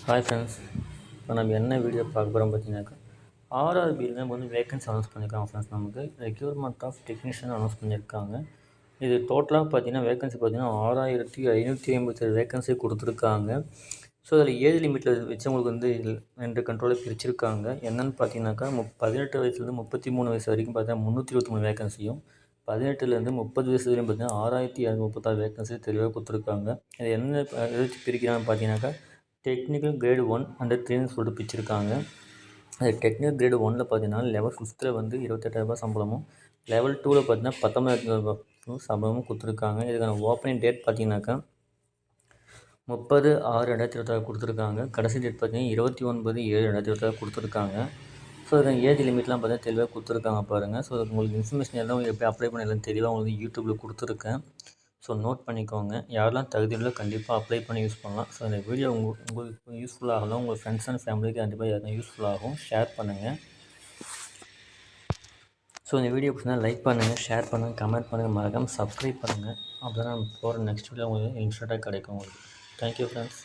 Hi friends. இப்போ நம்ம என்ன வீடியோ பார்க்க போகிறோம் பார்த்தீங்கன்னாக்கா, ஆர்ஆர்பியில் வேகன்சி அனௌன்ஸ் பண்ணியிருக்காங்க ஃப்ரெண்ட்ஸ். நமக்கு ரெக்யூர்மெண்ட் ஆஃப் டெக்னீஷியன் அனௌன்ஸ் பண்ணியிருக்காங்க. இது டோட்டலாக பார்த்தீங்கன்னா வேகன்சி பார்த்தீங்கன்னா 6557 வேகன்சி கொடுத்துருக்காங்க. ஸோ அதில் ஏஜ் லிமிட்டில் வச்சவங்களுக்கு இதில் 2 கண்ட்ரோலில் பிரிச்சிருக்காங்க. என்னென்னு பார்த்தீங்கன்னாக்கா 18 வயசுலேருந்து 33 வயசு வரைக்கும் பார்த்தீங்கன்னா 323 வேகன்சியும், 18லேருந்து 30 வயசு வரையும் பார்த்தீங்கன்னா 6236 வேகன்சி தெளிவாக கொடுத்துருக்காங்க. இது என்ன எதை வச்சு பிரிக்கிறான்னு பார்த்தீங்கன்னாக்கா, டெக்னிக்கல் கிரேடு 1 அண்ட் 3ன்னு சொல்லிட்டு பிரிச்சிருக்காங்க. அது டெக்னிக்கல் கிரேடு 1ல் பார்த்தீங்கன்னா லெவல் 5த்தில் 28,000 சம்பளமும், லெவல் 2வில் பார்த்தீங்கன்னா 19,000 சம்பளமும் கொடுத்துருக்காங்க. இதுக்கான ஓப்பனிங் டேட் பார்த்தீங்கன்னாக்கா 30/6/2026 கொடுத்துருக்காங்க. கடைசி டேட் பார்த்தீங்கன்னா 29/7/2026 கொடுத்துருக்காங்க. ஸோ இதுக்கான ஏஜ் லிமிட்லாம் பார்த்தீங்கன்னா தெளிவாக கொடுத்துருக்காங்க பாருங்கள். ஸோ உங்களுக்கு இன்ஃபர்மேஷன் எல்லாம் எப்படி அப்ளை பண்ண எல்லாம் தெளிவாக உங்களுக்கு யூடியூப்பில் கொடுத்துருக்கேன். ஸோ நோட் பண்ணிக்கோங்க. யாரெல்லாம் தகுதியுள்ள கண்டிப்பாக அப்ளை பண்ணி யூஸ் பண்ணலாம். ஸோ இந்த வீடியோ உங்களுக்கு யூஸ்ஃபுல்லாகலாம். உங்கள் ஃப்ரெண்ட்ஸ் அண்ட் ஃபேமிலிக்கு கண்டிப்பாக யாருக்கும் யூஸ்ஃபுல்லாகும். ஷேர் பண்ணுங்கள். ஸோ இந்த வீடியோ பிடிச்சிருந்தா லைக் பண்ணுங்கள், ஷேர் பண்ணுங்கள், கமெண்ட் பண்ணுங்கள், மறக்காமல் சப்ஸ்கிரைப் பண்ணுங்கள். அப்போ தான் நம்ம போகிற நெக்ஸ்ட் வீடியோ உங்களுக்கு இன்ஸ்டண்ட்டாக கிடைக்கும் உங்களுக்கு. Thank you friends.